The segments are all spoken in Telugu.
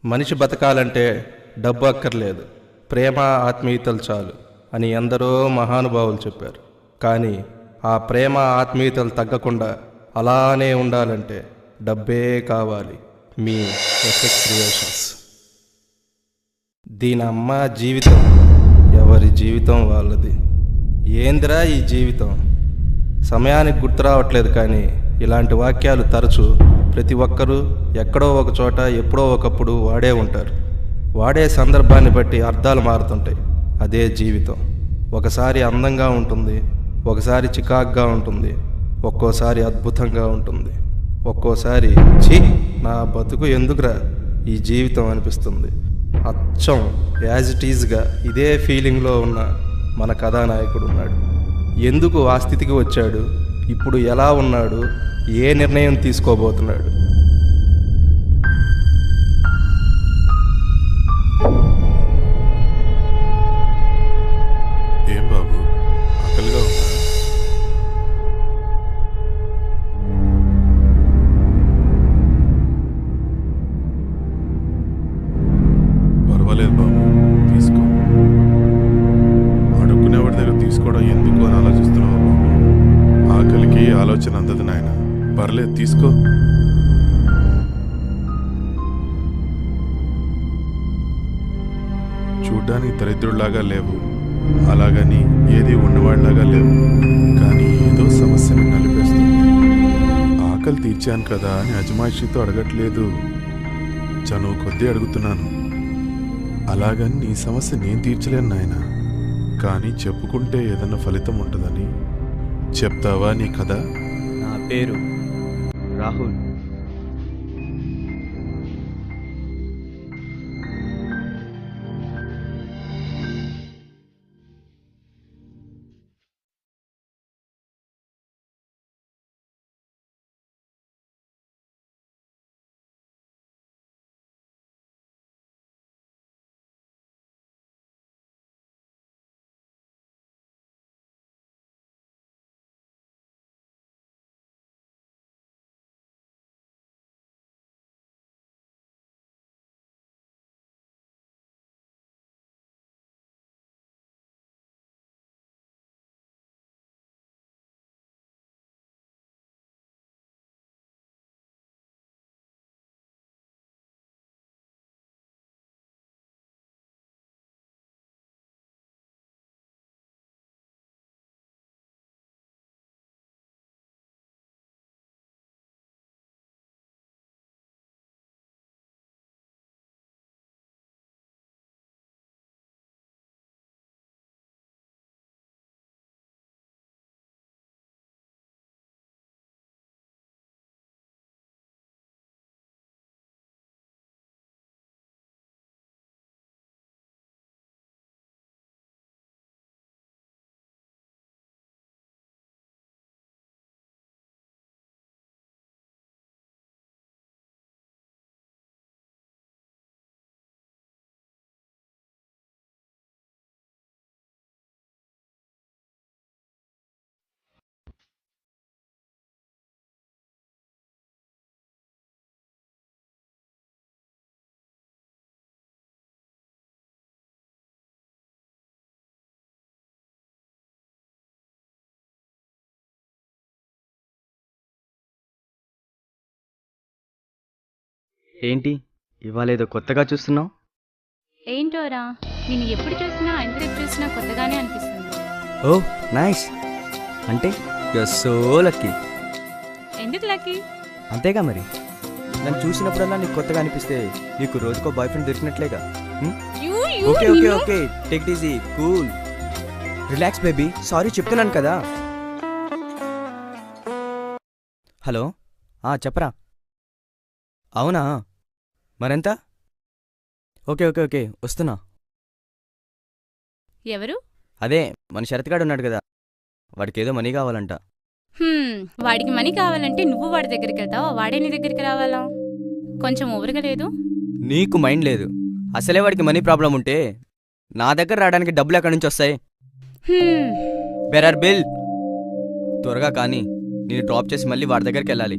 మనిషి బతకాలంటే డబ్బు అక్కర్లేదు, ప్రేమ ఆత్మీయతలు చాలు అని ఎందరో మహానుభావులు చెప్పారు. కానీ ఆ ప్రేమ ఆత్మీయతలు తగ్గకుండా అలానే ఉండాలంటే డబ్బే కావాలి. మీ ఎస్ఎస్ క్రియేషన్స్. దీనమ్మ జీవితం, ఎవరి జీవితం వాళ్ళది. ఏందిరా ఈ జీవితం? సమయానికి గుర్తు రావట్లేదు, కానీ ఇలాంటి వాక్యాలు తరచూ ప్రతి ఒక్కరూ ఎక్కడో ఒక చోట ఎప్పుడో ఒకప్పుడు వాడే ఉంటారు. వాడే సందర్భాన్ని బట్టి అర్థాలు మారుతుంటాయి. అదే జీవితం. ఒకసారి అందంగా ఉంటుంది, ఒకసారి చికాగ్గా ఉంటుంది, ఒక్కోసారి అద్భుతంగా ఉంటుంది, ఒక్కోసారి ఛీ నా బతుకు ఎందుకురా ఈ జీవితం అనిపిస్తుంది. అచ్చం యాజ్ ఇట్ ఈజ్గా ఇదే ఫీలింగ్లో ఉన్న మన కథానాయకుడు ఉన్నాడు. ఎందుకు ఆ స్థితికి వచ్చాడు, ఇప్పుడు ఎలా ఉన్నాడు, ఏ నిర్ణయం తీసుకోబోతున్నాడు? ఏం బాబు, ఆకలిగా ఉందా? పర్వాలేదు బాబు, తీసుకో. అడుక్కునేవాడి దగ్గర తీసుకోవడం ఎందుకు అని ఆలోచిస్తున్నావు బాబు? ఆకలికి ఆలోచన అందదు నాయన. పర్లేదు, తీసుకో. చూడ్డానికి దరిద్రుడిలాగా లేవు, అలాగని ఏది ఉన్నవాడిలాగా లేవు, కానీ ఏదో సమస్యని నలిపేస్తుంది. ఆకలి తీర్చాను కదా అని అజమాయిషీతో అడగట్లేదు, చనువు కొద్దీ అడుగుతున్నాను. అలాగని నీ సమస్య నేను తీర్చలేను నాయన, కానీ చెప్పుకుంటే ఏదన్నా ఫలితం ఉంటుందని. చెప్తావా నీ కథ? నా పేరు రాహుల్. ఏంటి ఇవాళ ఏదో కొత్తగా చూస్తున్నావు? ఏంటోరా, నేను ఎప్పుడు చూసినా ఎంతసేపు చూసినా కొత్తగానే అనిపిస్తుంది. Oh nice. అంటే యూఆర్ సో లక్కీ. ఎందుకు లక్కీ? అంతేగా మరి, నన్ను చూసినప్పుడల్లా నీకు కొత్తగా అనిపిస్తే నీకు రోజుకో బాయ్ ఫ్రెండ్ దొరికినట్లేగా. Okay okay okay, take it easy, cool, relax baby. Sorry చెప్తున్నాను కదా. హలో, చెప్పరా. అవునా, మరెంత? ఓకే ఓకే ఓకే, వస్తున్నా. ఎవరు? అదే మన శరత్గాడు ఉన్నాడు కదా, వాడికి ఏదో మనీ కావాలంట. వాడికి మనీ కావాలంటే నువ్వు వాడి దగ్గరికి వెళ్తావా, వాడే నీ దగ్గరికి రావాలా? కొంచెం ఓవర్గా లేదు? నీకు మైండ్ లేదు. అసలే వాడికి మనీ ప్రాబ్లం ఉంటే నా దగ్గర రావడానికి డబ్బులు ఎక్కడి నుంచి వస్తాయి? Bearer bill. త్వరగా కానీ, నేను డ్రాప్ చేసి మళ్ళీ వాడి దగ్గరికి వెళ్ళాలి.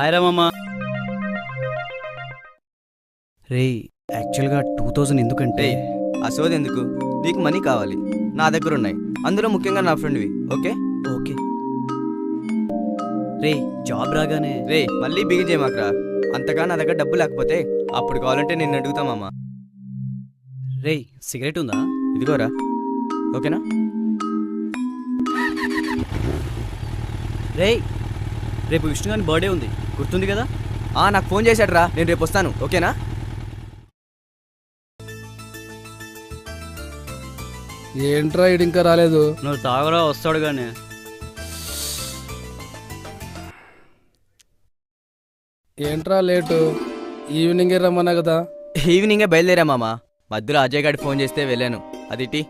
హాయ్ రా మామ. రే యాక్చువల్గా 2000 ఎందుకంటే ఆ సోది ఎందుకు? నీకు మనీ కావాలి, నా దగ్గర ఉన్నాయి, అందులో ముఖ్యంగా నా ఫ్రెండ్వి. Okay okay. రే జాబ్ రాగానే రే మళ్ళీ బిగి చేయమాకరా. అంతగా నా దగ్గర డబ్బు లేకపోతే అప్పుడు కావాలంటే నిన్ను అడుగుతామమ్మా. రే సిగరెట్ ఉందా? ఇదిగోరా, ఓకేనా? రే రేపు విష్ణు గారి బర్త్డే ఉంది, గుర్తుంది కదా? నాకు ఫోన్ చేశాడు రా, నేను రేపు వస్తాను. ఓకేనా? ఏంట్రా ఇడు ఇంకా రాలేదు? నువ్వు తాగరా, వస్తాడు కానీ. ఏంట్రా లేటు? ఈవినింగే రమ్మన్నా కదా. ఈవినింగే బయలుదేరా మామ. మధ్యలో అజయ్ గారి ఫోన్ చేస్తే వెళ్ళాను. అది టీ.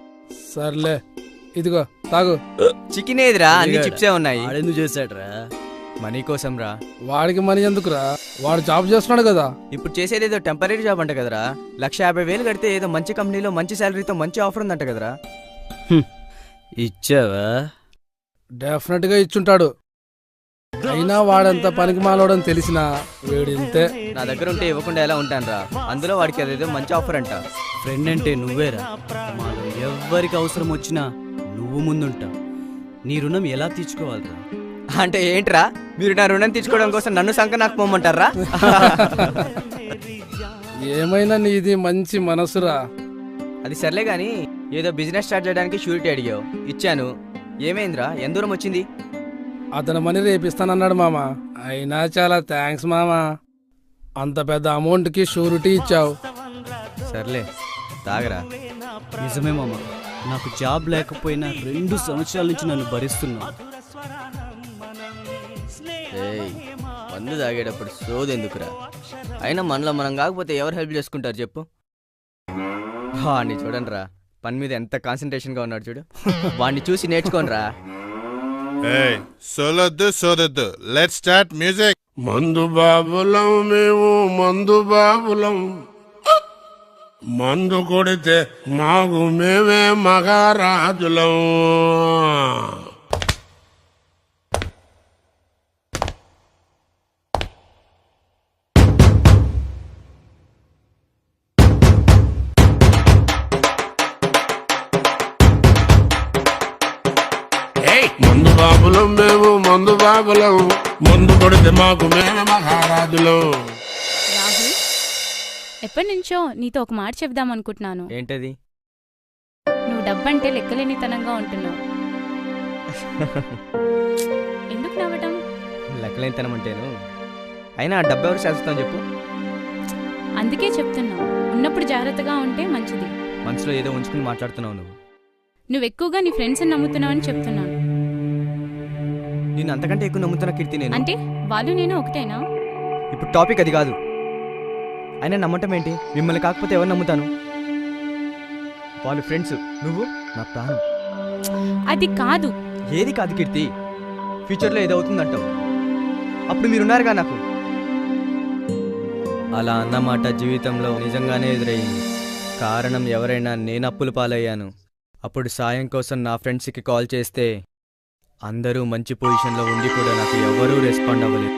సర్లే ఇదిగో తాగు. చికెన్ ఏదిరా, అన్ని చిప్సే ఉన్నాయి. ఆడెందుకు చేశాడ్రా? మనీ కోసం రా. వాడికి మనీ ఎందుకురా? వాడు జాబ్ చేస్తున్నాడు కదా. ఇప్పుడు చేసేది ఏదో టెంపరీ జాబ్ అంట కదరా. 1,50,000 కడితే ఏదో మంచి కంపెనీలో మంచి శాలరీతో మంచి ఆఫర్ ఉందంట కదరా. ఇచ్చావా? డెఫినెట్ గా ఇచ్చుంటాడు. అయినా వాడంత పనికి మాలోడని తెలిసినా వీడింతే. నా దగ్గర ఉంటే ఇవ్వకుండా ఎలా ఉంటానురా. అందులో వాడికి అదేదో మంచి ఆఫర్ అంట. ఫ్రెండ్ అంటే నువ్వేరా. మాలో ఎవ్వరికి అవసరం వచ్చినా నువ్వు ముందుంటావు. నీ రుణం ఎలా తీర్చుకోవాలిరా? అంటే ఏంట్రా, మీరు నా రుణం తీర్చుకోవడం కోసం నన్ను సంక నాకు పోమంటారా? ఏమైనా నీది మంచి మనసురా. అది సర్లే గాని, ఏదో బిజినెస్ స్టార్ట్ చేయడానికి షూరిటీ అడిగావు, ఇచ్చాను. ఏమైందిరా, ఎంత దూరం వచ్చింది? అతను మనీ రేపిస్తానన్నాడు మామ. అయినా చాలా థ్యాంక్స్ మామ. అంత పెద్ద అమౌంట్కి షూరిటీ ఇచ్చావు. సర్లే తాగరా. నిజమే మామ, నాకు జాబ్ లేకపోయినా 2 సంవత్సరాల నుంచి నన్ను భరిస్తున్నావు. మందు తాగేటప్పుడు సోదెందుకురా? అయినా మనలో మనం కాకపోతే ఎవరు హెల్ప్ చేసుకుంటారు చెప్పు? వాడిని చూడండి రా, పని మీద ఎంత కాన్సన్ట్రేషన్గా ఉన్నాడు చూడు. వాడిని చూసి నేర్చుకోనరా. సోలొద్దు లెట్స్ స్టార్ట్ మ్యూజిక్. మందు బాబులం మేము, మందు బాబులం. మందు కొడితే మాకు మేమే మగారాజులం. మందు బాబులం మేము, మందు బాబులం. మందు కొడితే మాకు మేమే మహారాజులం. రాహుల్, ఎప్పటి నుంచో నీతో ఒక మాట చెప్దాం అనుకుంటున్నాను. ఏంటది? నువ్వు డబ్బంటే లెక్కలేనితనంగా ఉంటున్నావు. ఎందుకు నవ్వటం? లెక్కలేనితనం అంటేను. అయినా ఆ డబ్బు ఎవరు చేస్తాం చెప్పు? అందుకే చెప్తున్నావు, ఉన్నప్పుడు జాగ్రత్తగా ఉంటే మంచిది. మనసులో ఏదో ఉంచుకుని మాట్లాడుతున్నావు నువ్వు. నువ్వు ఎక్కువగా నీ ఫ్రెండ్స్ని నమ్ముతున్నావని చెప్తున్నాను. నేను అంతకంటే ఎక్కువ నమ్ముతున్నా కీర్తి నేను. అంటే వాళ్ళు నేను ఒకటేనా? ఇప్పుడు టాపిక్ అది కాదు. అయినా నమ్మటం ఏంటి? మిమ్మల్ని కాకపోతే ఎవరు నమ్ముతాను? వాళ్ళు ఫ్రెండ్స్, నువ్వు నా ప్రాణం. అది కాదు. ఏది కాదు కీర్తి? ఫ్యూచర్లో ఏదవుతుందంటావు, అప్పుడు మీరున్నారుగా నాకు. అలా అన్నమాట జీవితంలో నిజంగానే ఎదురయ్యింది. కారణం ఎవరైనా నేను అప్పులు పాలయ్యాను. అప్పుడు సాయం కోసం నా ఫ్రెండ్స్కి కాల్ చేస్తే అందరూ మంచి పొజిషన్లో ఉండి కూడా నాకు ఎవరూ రెస్పాండ్ అవ్వలేదు.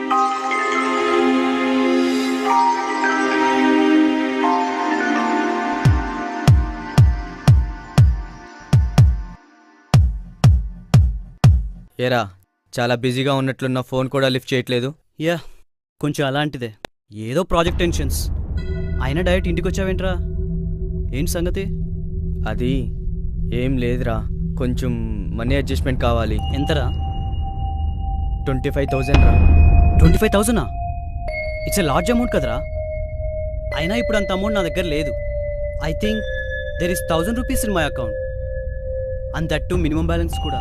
ఏరా, చాలా బిజీగా ఉన్నట్లున్న, ఫోన్ కూడా లిఫ్ట్ చేయట్లేదు. యా కొంచెం అలాంటిదే, ఏదో ప్రాజెక్ట్ టెన్షన్స్. అయినా డైరెక్ట్ ఇంటికి వచ్చావేంట్రా? ఏంటి సంగతి? అది ఏం లేదురా, కొంచెం మనీ అడ్జస్ట్మెంట్ కావాలి. ఎంతరా? 25,000 రా. 25,000? ఇట్స్ ఎ లార్జ్ అమౌంట్ కదరా. అయినా ఇప్పుడు అంత అమౌంట్ నా దగ్గర లేదు. I think there is 1,000 rupees in my account, and that to minimum balance కూడా.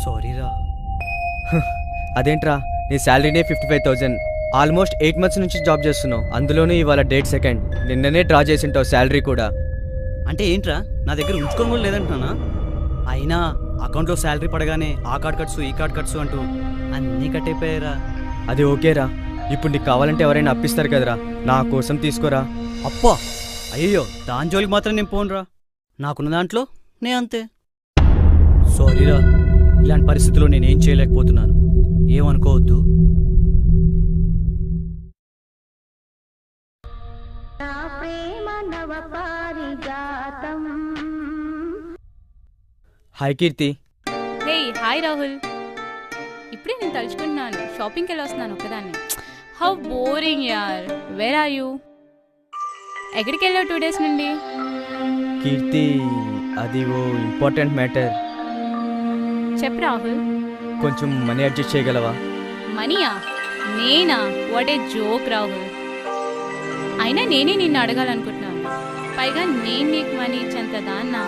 సారీరా. అదేంట్రా, నీ శాలరీనే 55,000. ఆల్మోస్ట్ 8 months నుంచి జాబ్ చేస్తున్నావు. అందులోనూ ఇవాళ డేట్ 2nd. నిన్ననే డ్రా చేసింటావు శాలరీ కూడా. అంటే ఏంట్రా, నా దగ్గర ఉంచుకోవడం కూడా లేదంటున్నానా? అయినా అకౌంట్లో శాలరీ పడగానే ఆ కార్డ్ కట్సు ఈ కార్డ్ కట్సు అంటూ అన్నీ కట్ అయిపోయారా. అది ఓకేరా, ఇప్పుడు నీకు కావాలంటే ఎవరైనా అప్పిస్తారు కదరా, నా కోసం తీసుకోరా. అప్పా, అయ్యో దాని జోలికి మాత్రం నేను పోనురా. నాకున్న దాంట్లో నే అంతే. సారీరా, ఇలాంటి పరిస్థితుల్లో నేనేం చేయలేకపోతున్నాను, ఏమనుకోవద్దు. Hi Keerthi. Hey hi Rahul. ఇప్పుడే నేను తలుచుకుంటున్నాను, షాపింగ్కి వెళ్ళి వస్తున్నాను ఒక్కదాన్ని. హౌ బోరింగ్ యార్. Where are you? ఎక్కడికి వెళ్ళావు 2 days నుండి? కీర్తి, అది ఓ ఇంపార్టెంట్ మ్యాటర్. చెప్పు రాహుల్. కొంచెం మనీ అడ్జస్ట్ చేయగలవా? మనీయా? నేనా? What a joke Rahul. అయినా నేనే నిన్ను అడగాలనుకుంటున్నాను, పైగా నేను నీకు మనీ ఇచ్చేంత దాన్నా?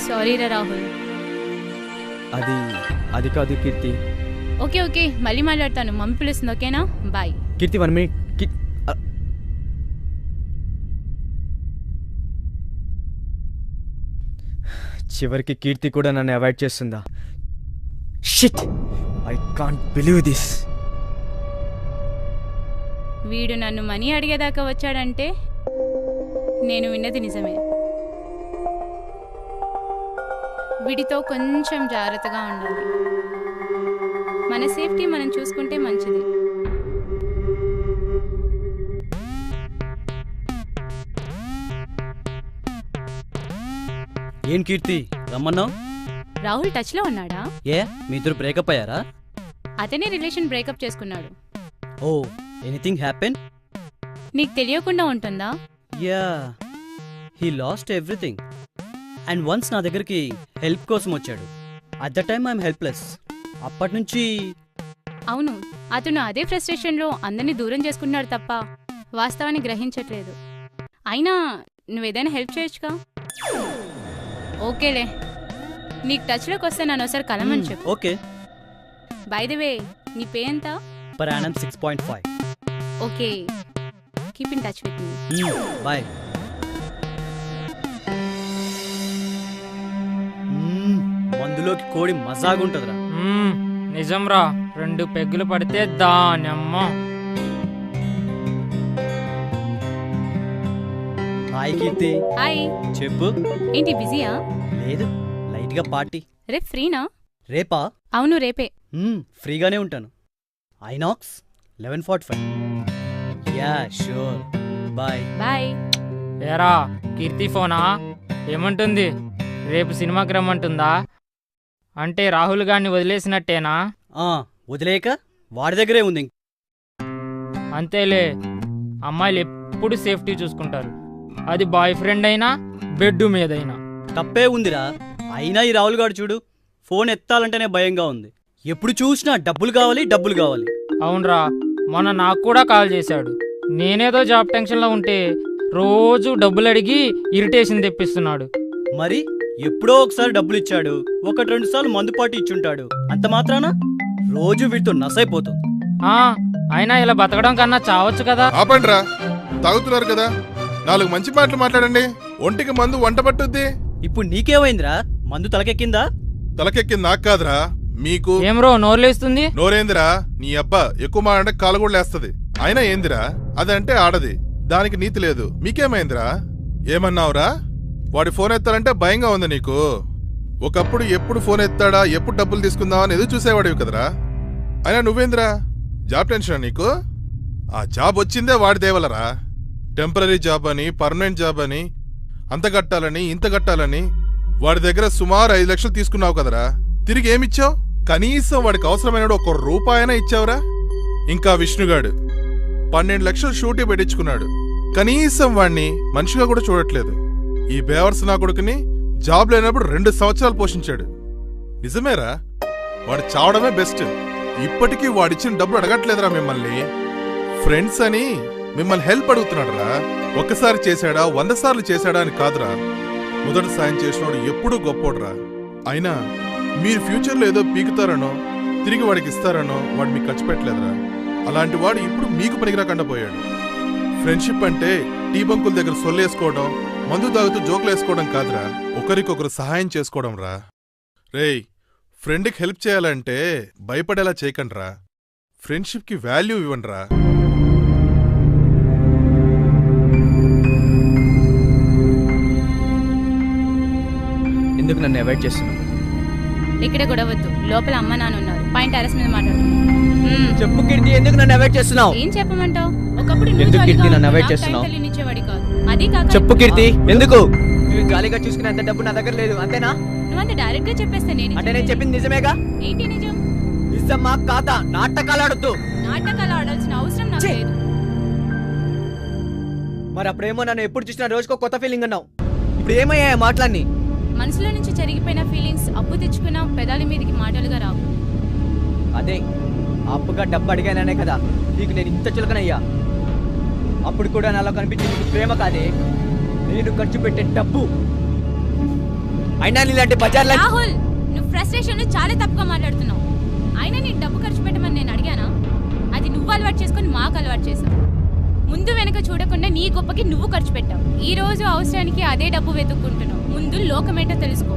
సారీ రా రాహుల్. అది కాదు కీర్తి. ఓకే ఓకే, మళ్ళీ మాట్లాడతాను, మమ్మీ పిలుస్తుంది, ఓకేనా? బాయ్. కీర్తి 1 minute. చివరికి కీర్తి కూడా నన్ను అవాయిడ్ చేస్తుందా? Shit, I can't believe this. వీడు నన్ను మనీ అడిగేదాకా వచ్చాడంటే నేను విన్నది నిజమే. వీడితో కొంచెం జాగ్రత్తగా ఉండాలి. మన సేఫ్టీ మనం చూసుకుంటే మంచిది. ఏం కీర్తి రమ్మన్నావు? రాహుల్ టచ్లో ఉన్నాడా? ఏ మీ ఇద్దరు బ్రేకప్ అయ్యారా? అతనే రిలేషన్ బ్రేకప్ చేసుకున్నాడు. ఓ, ఎనీథింగ్ హ్యాపెన్? నీకు తెలియకుండా ఉంటుందా? Yeah, he lost everything and once నా దగ్గరికి హెల్ప్ కోసం వచ్చాడు. At the time I'm helpless. అప్పటి నుంచి అవును, అతను అదే ఫ్రస్ట్రేషన్లో అందరినీ దూరం చేసుకున్నాడు తప్ప వాస్తవాన్ని గ్రహించట్లేదు. అయినా నువ్వేదైనా హెల్ప్ చేయొచ్చుగా? ఓకేలే, నీకు టచ్లోకి వస్తే నన్ను ఒకసారి కలమని చెప్పు. ఓకే. బై ది వే, నీ పే ఎంత? Per annum 6.5. Okay, keep in touch with me. Bye. మందులోకి కోడి మజాగుంటుందిరా. నిజంరా, 2 పెగ్గులు పడితే దానమ్మ. హాయ్ కీర్తి. హాయ్. చెప్పు. ఏంటి బిజీయా? లేదు, లైట్ గా పార్టీ. రేపు ఫ్రీనా? రేపా? అవును రేపే. ఫ్రీగానే ఉంటాను. INOX 11:45. Yeah sure. Bye. Bye. ఏరా కీర్తి ఫోనా? ఏమంటుంది? రేపు సినిమాకి రమ్మంటుందా? అంటే రాహుల్ గారిని వదిలేసినట్టేనా? వదిలేక వాడి దగ్గరే ఉంది. అంతేలే, అమ్మాయిలు ఎప్పుడు సేఫ్టీ చూసుకుంటారు, అది బాయ్ ఫ్రెండ్ అయినా బెడ్ మీదైనా. తప్పే ఉందిరా. అయినా ఈ రాహుల్ గారు చూడు, ఫోన్ ఎత్తాలంటేనే భయంగా ఉంది. ఎప్పుడు చూసినా డబ్బులు కావాలి డబ్బులు కావాలి. అవునరా, మొన్న నాకు కూడా కాల్ చేశాడు. నేనేదో జాబ్ టెన్షన్లో ఉంటే రోజు డబ్బులు అడిగి ఇరిటేషన్ తెప్పిస్తున్నాడు. మరి ఎప్పుడో ఒకసారి డబ్బులు ఇచ్చాడు, 1-2 సార్లు మందుపాటి ఇచ్చుంటాడు. అంత మాత్రాన రోజు వీటితో నసైపోతుంది. అయినా ఇలా బతకడం కన్నా చావచ్చు కదా. ఆపండ్రా, తాగుతున్నారు కదా, 4 మంచి మాటలు మాట్లాడండి. ఒంటికి మందు వంట పట్టుద్ది. ఇప్పుడు నీకేమైందిరా? మందు తలకెక్కిందా? తలకెక్కింది నాకు కాదురా, మీకు. ఏమ్రో నోరులేస్తుంది? నోరేందిరా, నీ అబ్బా ఎక్కువ మాట్లాడే కాలు కూడా లేస్తది. అయినా ఏందిరా, అదంటే ఆడది, దానికి నీతి లేదు. మీకేమైందిరా? ఏమన్నావురా? వాడి ఫోన్ ఎత్తాలంటే భయంగా ఉంది నీకు. ఒకప్పుడు ఎప్పుడు ఫోన్ ఎత్తాడా, ఎప్పుడు డబ్బులు తీసుకుందామా అని ఎదురు చూసేవాడివి కదరా. అయినా నువ్వేందిరా, జాబ్ టెన్షన్ నీకు? ఆ జాబ్ వచ్చిందే వాడి దేవలరా. టెంపరీ జాబ్ అని, పర్మనెంట్ జాబ్ అని, అంత కట్టాలని ఇంత కట్టాలని వాడి దగ్గర సుమారు 5 లక్షలు తీసుకున్నావు కదరా. తిరిగి ఏమిచ్చావు? కనీసం వాడికి అవసరమైన 1 రూపాయనా ఇచ్చావురా? ఇంకా విష్ణుగాడు 12 లక్షలు షూటీ పెట్టించుకున్నాడు, కనీసం వాణ్ణి మనిషిగా కూడా చూడట్లేదు. ఈ బేవర్స్ నా కొడుకుని జాబ్ లేనప్పుడు 2 సంవత్సరాలు పోషించాడు. నిజమేరా, వాడు చావడమే బెస్ట్. ఇప్పటికీ వాడిచ్చిన డబ్బులు అడగట్లేదురా మిమ్మల్ని. ఫ్రెండ్స్ అని మిమ్మల్ని హెల్ప్ అడుగుతున్నాడురా. ఒక్కసారి చేశాడా 100 సార్లు చేశాడా అని కాదురా. మొదటి సాయం చేసినోడు ఎప్పుడూ గొప్పోడురా. అయినా మీరు ఫ్యూచర్లో ఏదో పీకుతారనో తిరిగి వాడికి ఇస్తారనో వాడు మీకు ఖర్చు పెట్టలేదురా. అలాంటి వాడు ఇప్పుడు మీకు పనికిరాకుండా పోయాడు. ఫ్రెండ్షిప్ అంటే టీ బంకుల దగ్గర సొల్లేసుకోవడం, మందు తాగుతూ జోకులు వేసుకోవడం కాదురా, ఒకరికొకరు సహాయం చేసుకోవడం రా. రేయ్, ఫ్రెండ్కి హెల్ప్ చేయాలంటే భయపడేలా చేయకండ్రా, ఫ్రెండ్షిప్కి వాల్యూ ఇవ్వండిరా. ఎందుకు నన్ను అవాయిడ్ చేస్తున్నావు? ఇక్కడ గొడవద్దు, లోపల అమ్మ నాన్న ఉన్నారు, పైన టెర్రస్ మీద మాట్లాడుతున్నాం. చెప్పు కీర్తి, ఎందుకు నన్ను అవాయిడ్ చేస్తున్నావు? ఏం చెప్పమంటావు? ఒకప్పుడు ఎందుకు కీర్తి నన్ను అవాయిడ్ చేస్తున్నావు? తల్లినిచ్చేవాడి కాదు, అది కాక చెప్పు కీర్తి, ఎందుకు? మీరు జాలీగా చూసుకునే అంత డబ్బు నా దగ్గర లేదు, అంతేనా? నువ్వు అంత డైరెక్ట్ గా చెప్పేస్తే అంటే నేను చెప్పింది నిజమేగా? ఏంటి నిజం? నిజమా కాదా? నాటకాలు ఆడొద్దు. నాటకాలు ఆడాల్సిన అవసరం నాకు లేదు. మరి అప్పుడేమో నన్ను ఎప్పుడు చూసినా రోజుకో కొత్త ఫీలింగ్ అన్నావు. ఇప్పుడు ఏమయ్యా మాటలన్నీ? మనసులో నుంచి జరిగిపోయిన ఫీలింగ్స్ అప్పు తెచ్చుకున్న పెదాల మీదకి మాటలుగా రావు. అదే అప్పుగా డబ్బు అడిగాననే కదా నీకు నేను ఇంత చులకనయ్యా. అప్పుడు కూడా నాలో కనిపించింది నీకు ప్రేమ కాదే, నేను ఖర్చు పెట్టే డబ్బు. అయినా నీలాంటి బజార్ల రాహుల్, నువ్వు ఫ్రస్ట్రేషన్ చాలా తప్పుగా మాట్లాడుతున్నావు. అయినా నేను డబ్బు ఖర్చు పెట్టమని నేను అడిగానా? అది నువ్వు అలవాటు చేసుకొని మాకు అలవాటు చేసావు. ముందు వెనక చూడకుండా నీ గొప్పకి నువ్వు ఖర్చు పెట్టావు. ఈ రోజు అవసరానికి అదే డబ్బు వెతుక్కుంటున్నావు. ముందు లోకమేంటో తెలుసుకో.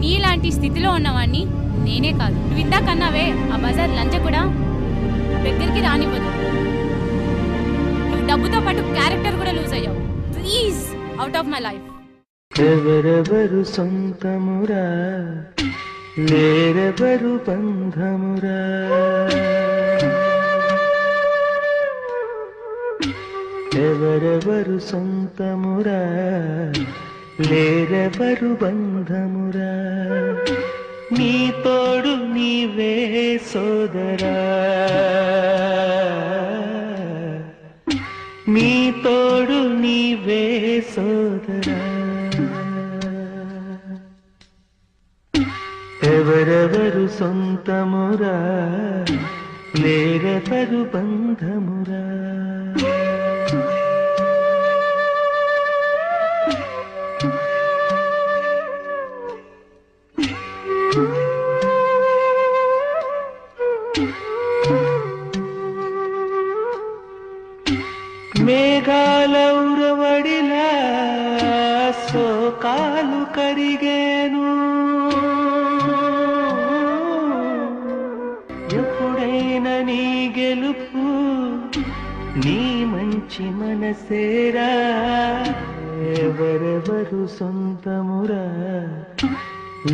నీలాంటి స్థితిలో ఉన్నవాడిని నేనే కాదు, నువ్వు ఇందాకన్నావే ఆ బజార్ లంచ కూడా దగ్గరికి రానివ్వదు. నువ్వు డబ్బుతో పాటు క్యారెక్టర్ కూడా లూజ్ అయ్యావు. Please out of my life. ఎవరెవరు సొంతమురా, లేరెవరు బంధమురా. ఎవరెవరు సొంతమురా, లేరెవరు బంధమురా. నీ తోడు నీవే సోదరా, నీ తోడు నీవే సోదరా. ఎవరెవరు సొంతమురా, లేరెవరు బంధమురా. మేఘాల ఉరవడిలా శోకాలు కరిగేను. ఎప్పుడైనా నీ గెలుపు నీ మంచి మనసేరా. ఎవరెవరు సొంతమురా,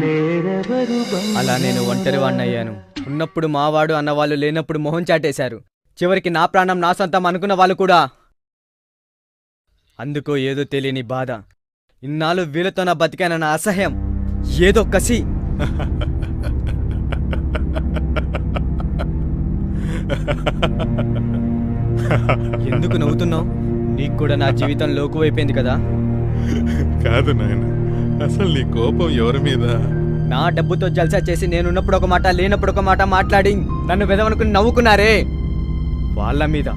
లేరెవరు బంధమురా. అలా నేను ఒంటరి వాడిని అయ్యాను. ఉన్నప్పుడు మావాడు అన్నవాళ్ళు లేనప్పుడు మొహం చాటేశారు. చివరికి నా ప్రాణం నా సొంతం అనుకున్న వాళ్ళు కూడా. అందుకో ఏదో తెలియని బాధ. ఇన్నాళ్ళు వీళ్ళతో నా బతికానన్న అసహ్యం, ఏదో కసి. ఎందుకు నవ్వుతున్నావు? నీకు కూడా నా జీవితం లోకువైపోయింది కదా? కాదు నాయన, అసలు నీ కోపం ఎవరి మీద? నా డబ్బుతో జల్సా చేసి నేనున్నప్పుడు ఒక మాట లేనప్పుడు ఒక మాట మాట్లాడి నన్ను వెదవనుకుని నవ్వుకున్నారే, వాళ్ళ మీద.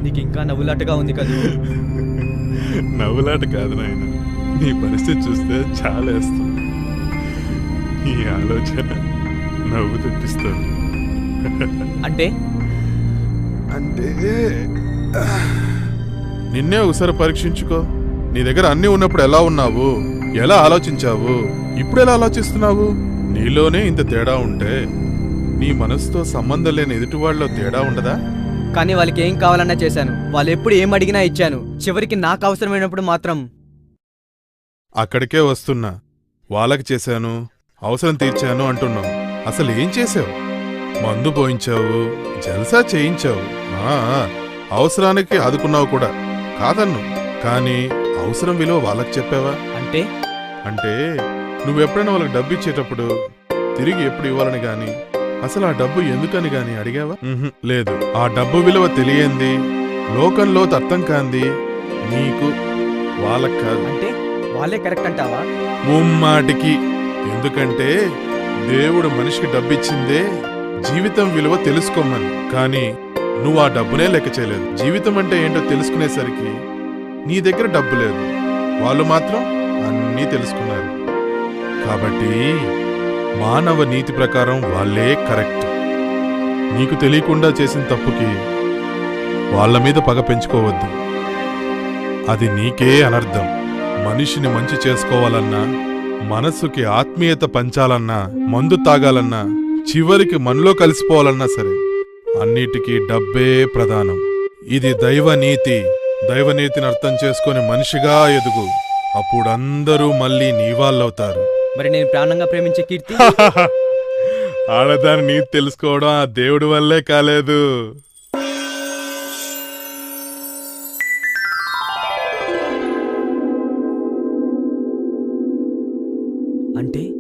నీకు ఇంకా నవ్వులాటగా ఉంది కదా? నవ్వులాట కాదు నాయన, నీ పరిస్థితి చూస్తే చాలా వేస్తుంది. ఈ ఆలోచన నవ్వు తెప్పిస్తుంది. అంటే అంటే నిన్నే ఒకసారి పరీక్షించుకో. నీ దగ్గర అన్నీ ఉన్నప్పుడు ఎలా ఉన్నావు, ఎలా ఆలోచించావు, ఇప్పుడు ఎలా ఆలోచిస్తున్నావు? నీలోనే ఇంత తేడా ఉంటే నీ మనసుతో సంబంధం లేని ఎదుటి వాళ్ళలో తేడా ఉండదా? కానీ వాళ్ళకి ఏం కావాలన్నా చేశాను. వాళ్ళు ఎప్పుడు ఏం అడిగినా ఇచ్చాను. చివరికి నాకు అవసరమైనప్పుడు మాత్రం అక్కడికే వస్తున్నా. వాళ్ళకి చేశాను, అవసరం తీర్చాను అంటున్నావు. అసలు ఏం చేసావు? మందు పోయించావు, జల్సా చేయించావు, అవసరానికి ఆదుకున్నావు కూడా, కాదన్ను. కానీ అవసరం విలువ వాళ్ళకి చెప్పావా? అంటే అంటే నువ్వెప్పుడైనా వాళ్ళకి డబ్బు ఇచ్చేటప్పుడు తిరిగి ఎప్పుడు ఇవ్వాలని గాని, అసలు ఆ డబ్బు ఎందుకని గాని అడిగావా? లేదు. ఆ డబ్బు విలువ తెలియంది, లోకంలో అర్థం కాంది నీకు, వాళ్ళకి కాదు. అంటే వాళ్ళే కరెక్ట్ అంటావా? ముమ్మాటికి. ఎందుకంటే దేవుడు మనిషికి డబ్బిచ్చిందే జీవితం విలువ తెలుసుకోమని. కానీ నువ్వు ఆ డబ్బునే లెక్క చేయలేదు. జీవితం అంటే ఏంటో తెలుసుకునేసరికి నీ దగ్గర డబ్బు లేదు, వాళ్ళు మాత్రం అన్నీ తెలుసుకున్నారు. కాబట్టి మానవ నీతి ప్రకారం వాళ్ళే కరెక్ట్. నీకు తెలియకుండా చేసిన తప్పుకి వాళ్ళ మీద పగ పెంచుకోవద్దు. అది నీకే అనర్థం. మనిషిని మంచి చేసుకోవాలన్నా, మనస్సుకి ఆత్మీయత పంచాలన్నా, మందు తాగాలన్నా, చివరికి మనలో కలిసిపోవాలన్నా సరే అన్నిటికీ డబ్బే ప్రధానం. ఇది దైవనీతి. దైవనీతిని అర్థం చేసుకొని మనిషిగా ఎదుగు. అప్పుడు అందరూ మళ్ళీ నీ వాళ్ళవుతారు. మరి నేను ప్రాణంగా ప్రేమించే కీర్తి ఆడదాని నీతి తెలుసుకోవడం ఆ దేవుడి వల్లే కాలేదు. అంటే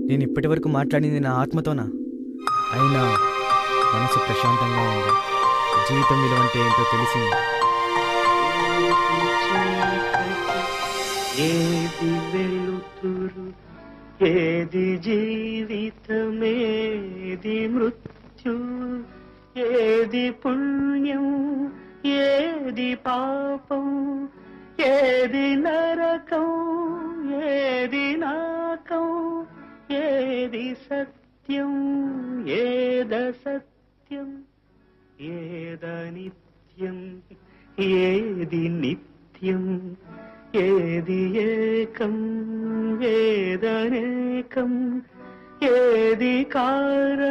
నేను ఇప్పటి వరకు మాట్లాడింది నా ఆత్మతోనా? అయినా మనసు ప్రశాంతంగా ఉంది. జీవితం విలువ అంటే ఏంటో తెలిసింది. ఏది వెలుతురు, ఏది జీవితమేది మృత్యు, ఏది పుణ్యం, ఏది పాపం, ఏది నరకం, ఏది నాకం, ఏది సత్యం, ఏదసత్యం, ఏదనిత్యం, ఏది నిత్యం, ఏది ఏకం, ఏదనేకం, ఏది కారణమేది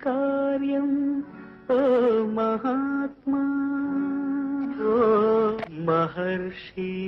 కార్యం. ఓ మహాత్మా, ఓ మహర్షి.